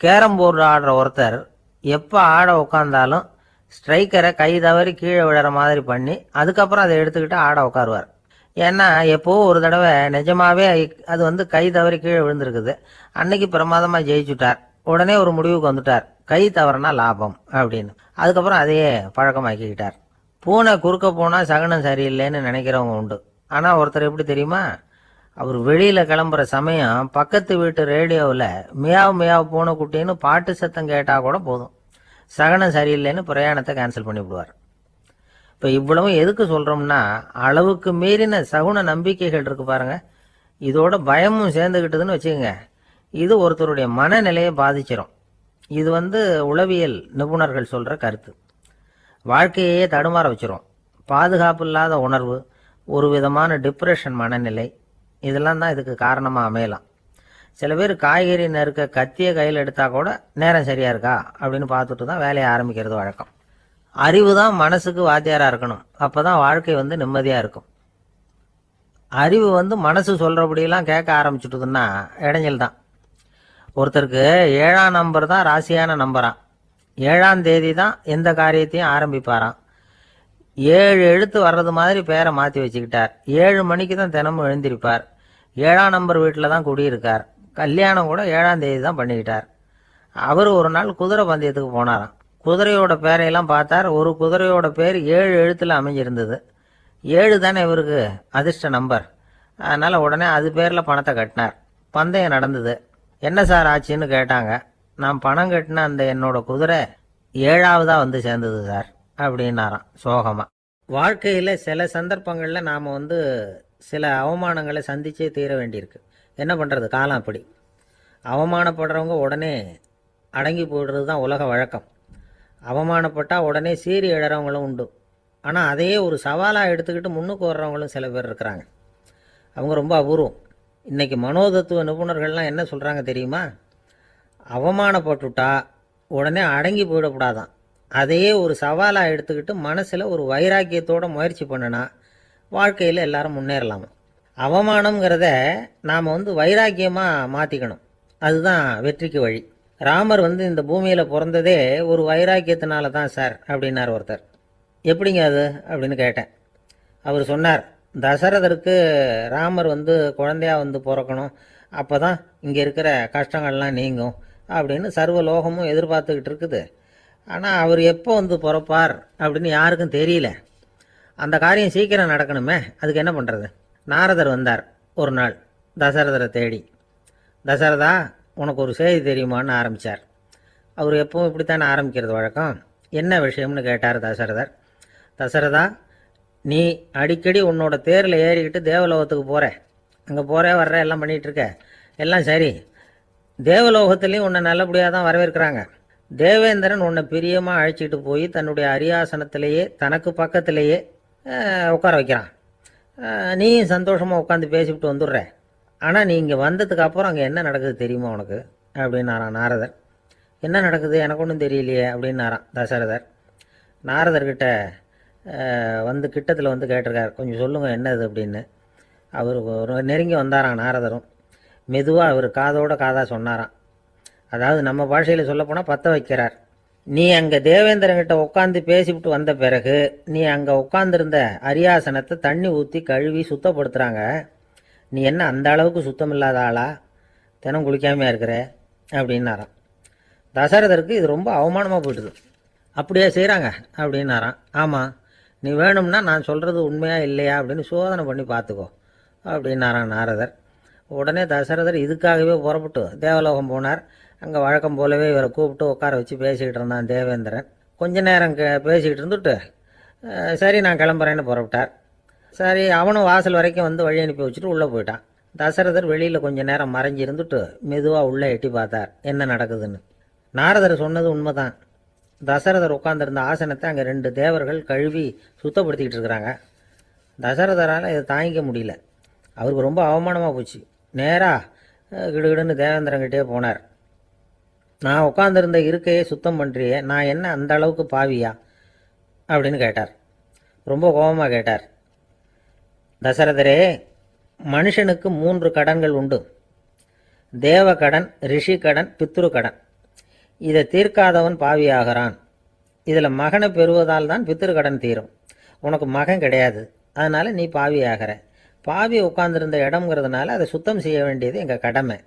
கேரம் போர்டு ஆடுற ஒருத்தர் எப்போ ஆட உட்காந்தாலும் ஸ்ட்ரைக்கரை கை தவறி கீழே விழுற மாதிரி பண்ணி அதுக்கப்புறம் அதை எடுத்துக்கிட்டு ஆட உட்காருவார். ஏன்னா எப்போ ஒரு தடவை நிஜமாவே அது கை தவறி கீழே விழுந்திருக்குது. அன்னைக்கு பிரமாதமாக ஜெயிச்சுட்டார். உடனே ஒரு முடிவுக்கு வந்துட்டார், கை தவறுனா லாபம் அப்படின்னு. அதுக்கப்புறம் அதையே பழக்கமாக்கிக்கிட்டார். பூனை குறுக்க போனால் சகனம் சரியில்லைன்னு நினைக்கிறவங்க உண்டு. ஆனால் ஒருத்தர் எப்படி தெரியுமா, அவர் வெளியில் கிளம்புற சமயம் பக்கத்து வீட்டு ரேடியோவில் மியாவ் மியாவ் பூனை குட்டின்னு பாட்டு சத்தம் கேட்டால் கூட போதும், சகனம் சரியில்லைன்னு பிரயாணத்தை கேன்சல் பண்ணிவிடுவார். இப்போ இவ்வளவும் எதுக்கு சொல்கிறோம்னா, அளவுக்கு மீறின சகுன நம்பிக்கைகள் இருக்கு பாருங்க, இதோட பயமும் சேர்ந்துக்கிட்டதுன்னு வச்சுக்கோங்க, இது ஒருத்தருடைய மனநிலையை பாதிச்சிடும். இது உளவியல் நிபுணர்கள் சொல்கிற கருத்து. வாழ்க்கையே தடுமாற வச்சிரும். பாதுகாப்பு இல்லாத உணர்வு, ஒரு விதமான டிப்ரெஷன் மனநிலை, இதெல்லாம் தான் இதுக்கு காரணமாக அமையலாம். சில பேர் காய்கறி நறுக்க கத்தியை கையில் எடுத்தால் கூட நேரம் சரியாக இருக்கா அப்படின்னு பார்த்துட்டு தான் வேலையை ஆரம்பிக்கிறது வழக்கம். அறிவு தான் மனசுக்கு வாத்தியாராக இருக்கணும். அப்போ தான் வாழ்க்கை நிம்மதியாக இருக்கும். அறிவு மனசு சொல்கிறபடியெல்லாம் கேட்க ஆரம்பிச்சுட்டுதுன்னா இடைஞ்சல் தான். ஒருத்தருக்கு 7ஆம் நம்பர் தான் ராசியான நம்பரான். 7ஆம் தேதி தான் எந்த காரியத்தையும் ஆரம்பிப்பாராம். 7 எழுத்து வர்றது மாதிரி பேரை மாற்றி வச்சுக்கிட்டார். 7 மணிக்கு தான் தினமும் எழுந்திருப்பார். 7ஆம் நம்பர் வீட்டில் தான் குடியிருக்கார். கல்யாணம் கூட 7ஆம் தேதி தான் பண்ணிக்கிட்டார். அவர் ஒரு நாள் குதிரை பந்தயத்துக்கு போனாராம். குதிரையோட பேரையெல்லாம் பார்த்தார். ஒரு குதிரையோட பேர் 7 எழுத்தில் அமைஞ்சிருந்தது. 7 தானே இவருக்கு அதிர்ஷ்ட நம்பர். அதனால் உடனே அது பேரில் பணத்தை கட்டினார். பந்தயம் நடந்தது. என்ன சார் ஆச்சுன்னு கேட்டாங்க. நான் பணம் கட்டின அந்த என்னோட குதிரை 7ஆவதாக சேர்ந்தது சார் அப்படின்னாராம் சோகமாக. வாழ்க்கையில் சில சந்தர்ப்பங்களில் நாம் சில அவமானங்களை சந்திச்சே தீர வேண்டியிருக்கு. என்ன பண்ணுறது, காலம் அப்படி. அவமானப்படுறவங்க உடனே அடங்கி போய்டுறது தான் உலக வழக்கம். அவமானப்பட்டால் உடனே சீறி எழறவங்களும் உண்டு. ஆனால் அதையே ஒரு சவாலாக எடுத்துக்கிட்டு முன்னுக்கு வர்றவங்களும் சில பேர் இருக்கிறாங்க. அவங்க ரொம்ப அபூர்வம். இன்றைக்கி மனோதத்துவ நிபுணர்கள்லாம் என்ன சொல்கிறாங்க தெரியுமா? அவமானப்பட்டுட்டா உடனே அடங்கி போயிடக்கூடாதான். அதையே ஒரு சவாலாக எடுத்துக்கிட்டு மனசில் ஒரு வைராக்கியத்தோடு முயற்சி பண்ணினா வாழ்க்கையில் எல்லாரும் முன்னேறலாமா. அவமானங்கிறத நாம் வைராக்கியமாக மாற்றிக்கணும். அதுதான் வெற்றிக்கு வழி. ராமர் இந்த பூமியில் பிறந்ததே ஒரு வைராக்கியத்தினால தான் சார் அப்படின்னார் ஒருத்தர். எப்படிங்க அது அப்படின்னு கேட்டேன். அவர் சொன்னார், தசரதருக்கு ராமர் குழந்தையா பிறக்கணும், அப்போ தான் இங்கே இருக்கிற கஷ்டங்கள்லாம் நீங்கும் அப்படின்னு சர்வ லோகமும் எதிர்பார்த்துக்கிட்டு இருக்குது. ஆனால் அவர் எப்போ பிறப்பார் அப்படின்னு யாருக்கும் தெரியல. அந்த காரியம் சீக்கிரம் நடக்கணுமே, அதுக்கு என்ன பண்ணுறது? நாரதர் வந்தார் ஒரு நாள் தசரதரை தேடி. தசரதா, உனக்கு ஒரு செய்தி தெரியுமான்னு ஆரம்பித்தார். அவர் எப்பவும் இப்படித்தானே ஆரம்பிக்கிறது வழக்கம். என்ன விஷயம்னு கேட்டார் தசரதர். தசரதா, நீ அடிக்கடி உன்னோட தேரில் ஏறிக்கிட்டு தேவலோகத்துக்கு போகிற, அங்கே போகிற வர்ற எல்லாம் பண்ணிகிட்ருக்க, எல்லாம் சரி. தேவலோகத்துலேயும் உன்னை நல்லபடியாக தான் வரவேற்கிறாங்க. தேவேந்திரன் உன்னை பிரியமாக அழைச்சிட்டு போய் தன்னுடைய அரியாசனத்திலேயே தனக்கு பக்கத்திலேயே உட்கார வைக்கிறான். நீயும் சந்தோஷமாக உட்காந்து பேசிவிட்டு வந்துடுற. ஆனால் நீ இங்கே வந்ததுக்கு அப்புறம் அங்கே என்ன நடக்குது தெரியுமா உனக்கு அப்படின்னாரான் நாரதர். என்ன நடக்குது எனக்கு ஒன்றும் தெரியலையே அப்படின்னாரான் தசரதர். நாரதர்கிட்ட கிட்டத்தில் கேட்டிருக்கார், கொஞ்சம் சொல்லுங்கள் என்னது அப்படின்னு. அவர் நெருங்கி வந்தாராம் நாரதரும். மெதுவாக அவர் காதோட காதாக சொன்னாராம். அதாவது நம்ம பாஷையில் சொல்லப்போனால் பற்ற வைக்கிறார். நீ அங்கே தேவேந்திரங்கிட்ட உட்காந்து பேசிவிட்டு வந்த பிறகு நீ அங்கே உட்காந்துருந்த அரியாசனத்தை தண்ணி ஊற்றி கழுவி சுத்தப்படுத்துகிறாங்க. நீ என்ன அந்த அளவுக்கு சுத்தம் இல்லாத ஆளா? தினம் குளிக்காமையாக இருக்கிற அப்படின்னாராம். தசரதருக்கு இது ரொம்ப அவமானமாக போயிட்டுது. அப்படியே செய்கிறாங்க அப்படின்னாராம். ஆமாம், நீ வேணும்னா நான் சொல்கிறது உண்மையா இல்லையா அப்படின்னு சோதனை பண்ணி பார்த்துக்கோ அப்படின்னாரான் நாரதர். உடனே தசரதர் இதுக்காகவே புறப்பட்டு தேவலோகம் போனார். அங்கே வழக்கம் போலவே இவரை கூப்பிட்டு உட்கார வச்சு பேசிக்கிட்டு இருந்தான் தேவேந்திரன். கொஞ்ச நேரம் பேசிக்கிட்டு இருந்துட்டு சரி நான் கிளம்புறேன்னு புறப்பட்டார். சரி, அவனும் வாசல் வரைக்கும் வழி அனுப்பி வச்சுட்டு உள்ளே போயிட்டான். தசரதர் வெளியில் கொஞ்ச நேரம் மறைஞ்சி இருந்துட்டு மெதுவாக உள்ளே எட்டி பார்த்தார் என்ன நடக்குதுன்னு. நாரதர் சொன்னது உண்மைதான். தசரதர் உட்காந்துருந்த ஆசனத்தை அங்கே 2 தேவர்கள் கழுவி சுத்தப்படுத்திக்கிட்டு இருக்கிறாங்க. தசரதரால் இதை தாங்கிக்க முடியல. அவருக்கு ரொம்ப அவமானமாக போச்சு. நேராக கிடுகிடுன்னு தேவேந்திரங்கிட்டே போனார். நான் உட்காந்துருந்த இருக்கையை சுத்தம் பண்ணுறியே, நான் என்ன அந்த அளவுக்கு பாவியா அப்படின்னு கேட்டார். ரொம்ப கோபமாக கேட்டார். தசரதரே, மனுஷனுக்கு 3 கடன்கள் உண்டு. தேவ கடன், ரிஷி கடன், பித்ரு கடன். இதை தீர்க்காதவன் பாவியாகிறான். இதில் மகனை பெறுவதால் தான் பித்ரு கடன் தீரும். உனக்கு மகன் கிடையாது, அதனால் நீ பாவியாகிற. பாவி உட்கார்ந்துருந்த இடம்ங்கிறதுனால அதை சுத்தம் செய்ய வேண்டியது எங்கள் கடமை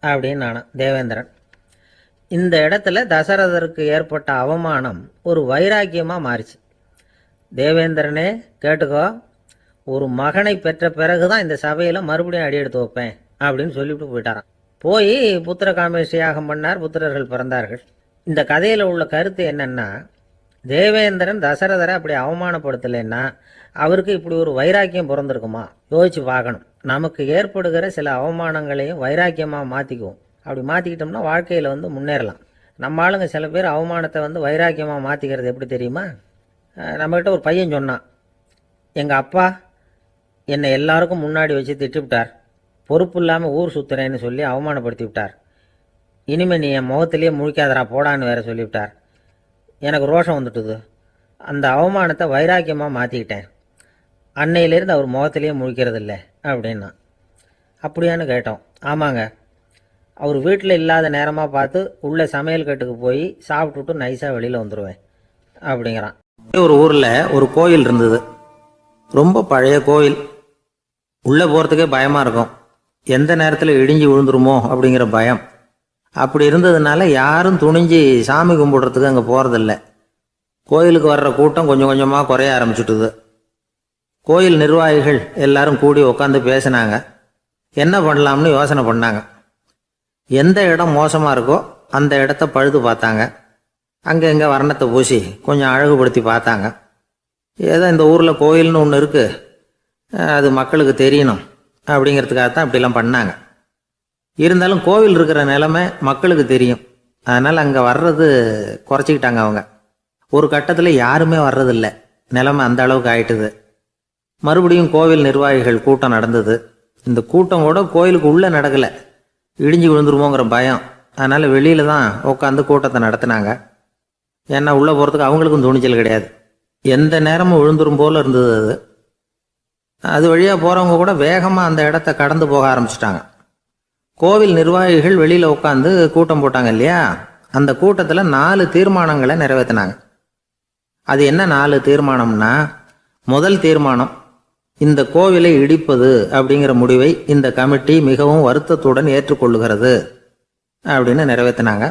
அப்படின்னு நானும் தேவேந்திரன். இந்த இடத்துல தசரதருக்கு ஏற்பட்ட அவமானம் ஒரு வைராக்கியமாக மாறிச்சு. தேவேந்திரனே கேட்டுக்கோ, ஒரு மகனை பெற்ற பிறகு தான் இந்த சபையில் மறுபடியும் அடி எடுத்து வைப்பேன் அப்படின்னு சொல்லிவிட்டு போயிட்டாரான். போய் புத்திர காமேஷ் யாகம் பண்ணார். புத்திரர்கள் பிறந்தார்கள். இந்த கதையில் உள்ள கருத்து என்னன்னா, தேவேந்திரன் தசரதரை அப்படி அவமானப்படுத்தலைன்னா அவருக்கு இப்படி ஒரு வைராக்கியம் பிறந்திருக்குமா யோசிச்சு பார்க்கணும் நமக்கு ஏற்படுகிற சில அவமானங்களையும் வைராக்கியமாக மாற்றிக்குவோம். அப்படி மாற்றிக்கிட்டோம்னா வாழ்க்கையில் முன்னேறலாம். நம்ம ஆளுங்க சில பேர் அவமானத்தை வைராக்கியமாக மாற்றிக்கிறது எப்படி தெரியுமா? நம்மக்கிட்ட ஒரு பையன் சொன்னான், எங்கள் அப்பா என்னை எல்லாருக்கும் முன்னாடி வச்சு திட்டுவிட்டார், பொறுப்பு இல்லாமல் ஊர் சுற்றுறேன்னு சொல்லி அவமானப்படுத்தி விட்டார். இனிமேல் நீ என் முகத்திலேயே முழிக்காதரா போடான்னு வேற சொல்லிவிட்டார். எனக்கு ரோஷம் வந்துட்டுது. அந்த அவமானத்தை வைராக்கியமாக மாற்றிக்கிட்டேன். அன்னையிலேருந்து அவர் முகத்திலேயே முழிக்கிறது இல்லை அப்படின்னா. அப்படியான்னு கேட்டோம். ஆமாங்க, அவர் வீட்டில் இல்லாத நேரமாக பார்த்து உள்ளே சமையல் கட்டுக்கு போய் சாப்பிட்டுட்டு நைஸாக வெளியில் வந்துடுவேன் அப்படிங்கிறான். ஒரு ஊரில் ஒரு கோயில் இருந்தது. ரொம்ப பழைய கோயில். உள்ளே போகிறதுக்கே பயமாக இருக்கும். எந்த நேரத்தில் இடிஞ்சு விழுந்துருமோ அப்படிங்கிற பயம். அப்படி இருந்ததுனால யாரும் துணிஞ்சு சாமி கும்பிடுறதுக்கு அங்கே போகிறதில்ல. கோயிலுக்கு வர்ற கூட்டம் கொஞ்சம் கொஞ்சமாக குறைய ஆரம்பிச்சுட்டுது. கோயில் நிர்வாகிகள் எல்லாரும் கூடி உட்காந்து பேசினாங்க. என்ன பண்ணலாம்னு யோசனை பண்ணாங்க. எந்த இடம் மோசமாக இருக்கோ அந்த இடத்த பழுது பார்த்தாங்க. அங்கே இங்கே வர்ணத்தை பூசி கொஞ்சம் அழகுபடுத்தி பார்த்தாங்க. ஏதோ இந்த ஊரில் கோயில்னு ஒன்று இருக்குது, அது மக்களுக்கு தெரியணும் அப்படிங்கிறதுக்காகத்தான் இப்படிலாம் பண்ணாங்க. இருந்தாலும் கோவில் இருக்கிற நிலைமை மக்களுக்கு தெரியும். அதனால் அங்கே வர்றது குறைச்சிக்கிட்டாங்க அவங்க. ஒரு கட்டத்தில் யாருமே வர்றதில்லை. நிலைமை அந்த அளவுக்கு ஆயிட்டுது. மறுபடியும் கோவில் நிர்வாகிகள் கூட்டம் நடந்தது. இந்த கூட்டம் கூட கோயிலுக்கு உள்ளே நடக்கலை. இடிஞ்சு விழுந்துருமோங்கிற பயம். அதனால் வெளியில் தான் உட்காந்து கூட்டத்தை நடத்தினாங்க. ஏன்னா உள்ளே போகிறதுக்கு அவங்களுக்கும் துணிச்சல் கிடையாது. எந்த நேரமும் விழுந்துரும் போல் இருந்தது அது. அது வழியாக போகிறவங்க கூட வேகமாக அந்த இடத்த கடந்து போக ஆரம்பிச்சிட்டாங்க. கோவில் நிர்வாகிகள் வெளியில் உட்காந்து கூட்டம் போட்டாங்க இல்லையா, அந்த கூட்டத்தில் 4 தீர்மானங்களை நிறைவேற்றினாங்க. அது என்ன 4 தீர்மானம்னா, முதல் தீர்மானம், இந்த கோவிலை இடிப்பது அப்படிங்கிற முடிவை இந்த கமிட்டி மிகவும் வருத்தத்துடன் ஏற்றுக்கொள்ளுகிறது அப்படின்னு நிறைவேற்றினாங்க.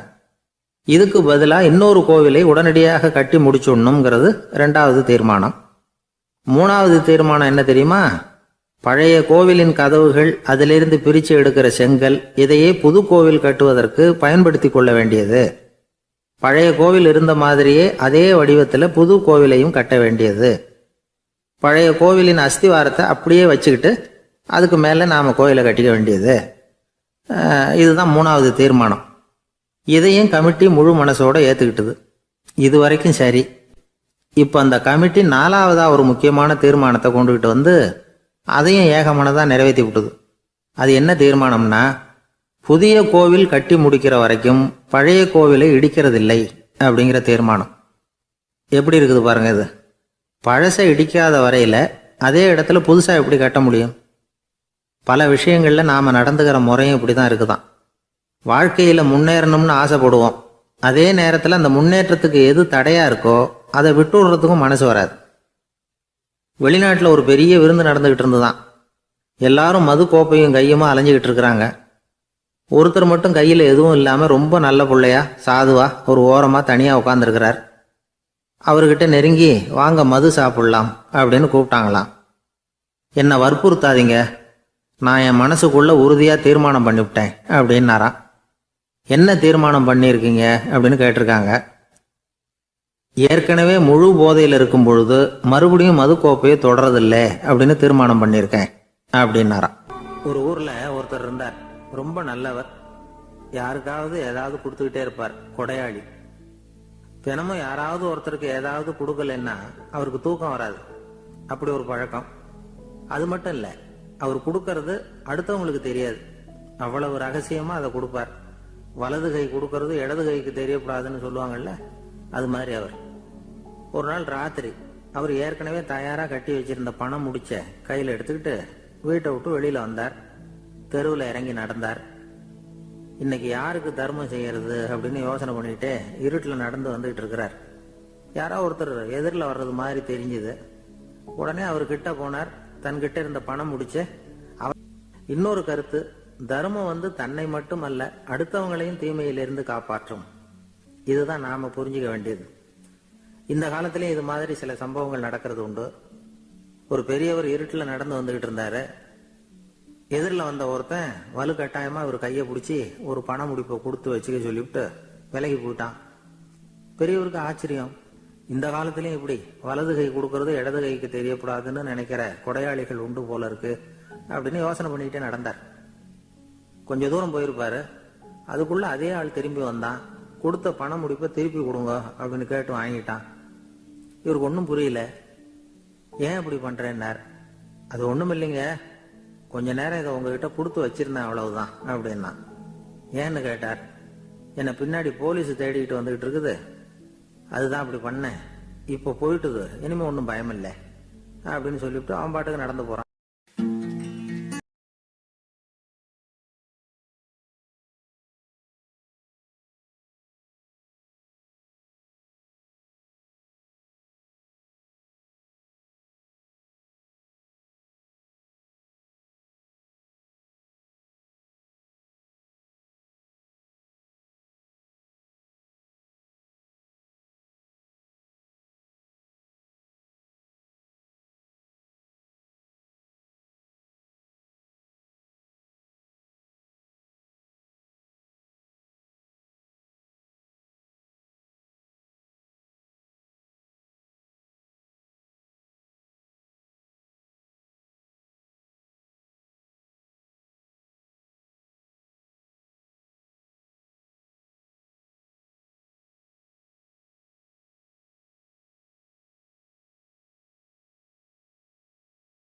இதுக்கு பதிலாக இன்னொரு கோவிலை உடனடியாக கட்டி முடிச்சுடணுங்கிறது 2வது தீர்மானம். 3வது தீர்மானம் என்ன தெரியுமா? பழைய கோவிலின் கதவுகள், அதிலிருந்து பிரித்து எடுக்கிற செங்கல், இதையே புது கோவில் கட்டுவதற்கு பயன்படுத்தி கொள்ள வேண்டியது. பழைய கோவில் இருந்த மாதிரியே அதே வடிவத்தில் புது கோவிலையும் கட்ட வேண்டியது. பழைய கோவிலின் அஸ்திவாரத்தை அப்படியே வச்சுக்கிட்டு அதுக்கு மேலே நாம் கோயிலை கட்டிக்க வேண்டியது. இதுதான் 3வது தீர்மானம். இதையும் கமிட்டி முழு மனசோட ஏற்றுக்கிட்டது. இது வரைக்கும் சரி. இப்போ அந்த கமிட்டி 4வதாக ஒரு முக்கியமான தீர்மானத்தை கொண்டுகிட்டு வந்து அதையும் ஏகமனதாக நிறைவேற்றி விட்டுது. அது என்ன தீர்மானம்னா, புதிய கோவில் கட்டி முடிக்கிற வரைக்கும் பழைய கோவிலை இடிக்கிறதில்லை அப்படிங்கிற தீர்மானம். எப்படி இருக்குது பாருங்க இது. பழசை இடிக்காத வரையில் அதே இடத்துல புதுசாக எப்படி கட்ட முடியும்? பல விஷயங்களில் நாம் நடந்துக்கிற முறையும் இப்படி தான் இருக்குதான். வாழ்க்கையில் முன்னேறணும்னு ஆசைப்படுவோம். அதே நேரத்தில் அந்த முன்னேற்றத்துக்கு எது தடையாக இருக்கோ அதை விட்டு விடுறதுக்கும் மனசு வராது. வெளிநாட்டில் ஒரு பெரிய விருந்து நடந்துக்கிட்டு இருந்துதான். எல்லாரும் மது கோப்பையும் கையுமா அலைஞ்சிக்கிட்டு இருக்கிறாங்க. ஒருத்தர் மட்டும் கையில் எதுவும் இல்லாமல் ரொம்ப நல்ல பிள்ளையா சாதுவா ஒரு ஓரமாக தனியாக உட்காந்துருக்கிறார். அவர்கிட்ட நெருங்கி வாங்க மது சாப்பிட்லாம் அப்படின்னு கூப்பிட்டாங்களாம். என்னை வற்புறுத்தாதீங்க, நான் என் மனசுக்குள்ளே உறுதியாக தீர்மானம் பண்ணிவிட்டேன் அப்படின்னாராம். என்ன தீர்மானம் பண்ணியிருக்கீங்க அப்படின்னு கேட்டிருக்காங்க. ஏற்கனவே முழு போதையில் இருக்கும் பொழுது மறுபடியும் மது கோப்பையை தொடரதில்லை அப்படின்னு தீர்மானம் பண்ணியிருக்கேன் அப்படின்னாராம். ஒரு ஊரில் ஒருத்தர் இருந்தார். ரொம்ப நல்லவர். யாருக்காவது ஏதாவது கொடுத்துக்கிட்டே இருப்பார். கொடையாளி. தினமும் யாராவது ஒருத்தருக்கு ஏதாவது கொடுக்கலன்னா அவருக்கு தூக்கம் வராது. அப்படி ஒரு பழக்கம். அது மட்டும் இல்லை, அவர் கொடுக்கறது அடுத்தவங்களுக்கு தெரியாது. அவ்வளவு ரகசியமாக அதை கொடுப்பார். வலது கை கொடுக்கறது இடது கைக்கு தெரியக்கூடாதுன்னு சொல்லுவாங்கல்ல, அது மாதிரி அவர். ஒரு நாள் ராத்திரி அவர் ஏற்கனவே தயாராக கட்டி வச்சிருந்த பணம் முடிச்ச கையில் எடுத்துக்கிட்டு வீட்டை விட்டு வெளியில் வந்தார். தெருவில் இறங்கி நடந்தார். இன்னைக்கு யாருக்கு தர்மம் செய்யறது அப்படின்னு யோசனை பண்ணிட்டு இருட்டில் நடந்து வந்துகிட்டு இருக்கிறார். யாரோ ஒருத்தர் எதிரில் வர்றது மாதிரி தெரிஞ்சுது. உடனே அவர் கிட்ட போனார். தன்கிட்ட இருந்த பணம் முடிச்ச இன்னொரு கருத்து, தர்மம் தன்னை மட்டும் அல்ல அடுத்தவங்களையும் தீமையிலிருந்து காப்பாற்றும். இதுதான் நாம புரிஞ்சுக்க வேண்டியது. இந்த காலத்திலயும் இது மாதிரி சில சம்பவங்கள் நடக்கிறது உண்டு. ஒரு பெரியவர் இருட்டில் நடந்து வந்துகிட்டு இருந்தாரு. எதிரில் வந்த ஒருத்தன் வலுக்கட்டாயமா ஒரு கையை பிடிச்சி ஒரு பண முடிப்பை கொடுத்து வச்சுக்க சொல்லிவிட்டு விலகி போயிட்டான். பெரியவருக்கு ஆச்சரியம், இந்த காலத்திலயும் இப்படி வலது கை கொடுக்கறது இடது கைக்கு தெரியக்கூடாதுன்னு நினைக்கிற கொடையாளிகள் உண்டு போல இருக்கு அப்படின்னு யோசனை பண்ணிக்கிட்டே நடந்தார். கொஞ்ச தூரம் போயிருப்பாரு. அதுக்குள்ள அதே ஆள் திரும்பி வந்தான். கொடுத்த பண முடிப்பை திருப்பி கொடுங்க அப்படின்னு கேட்டு வாங்கிட்டான். இவருக்கு ஒன்றும் புரியல. ஏன் இப்படி பண்றேன்னார். அது ஒண்ணும் இல்லைங்க, கொஞ்ச நேரம் இதை உங்ககிட்ட கொடுத்து வச்சிருந்தேன் அவ்வளவுதான் அப்படின்னா. ஏன்னு கேட்டார். என்னை பின்னாடி போலீஸ் தேடிக்கிட்டு வந்துகிட்டு இருக்குது, அதுதான் அப்படி பண்ணேன். இப்போ போயிட்டுது, இனிமே ஒன்றும் பயம் இல்லை அப்படின்னு சொல்லிவிட்டு அவன் பாட்டுக்கு நடந்து போறான்.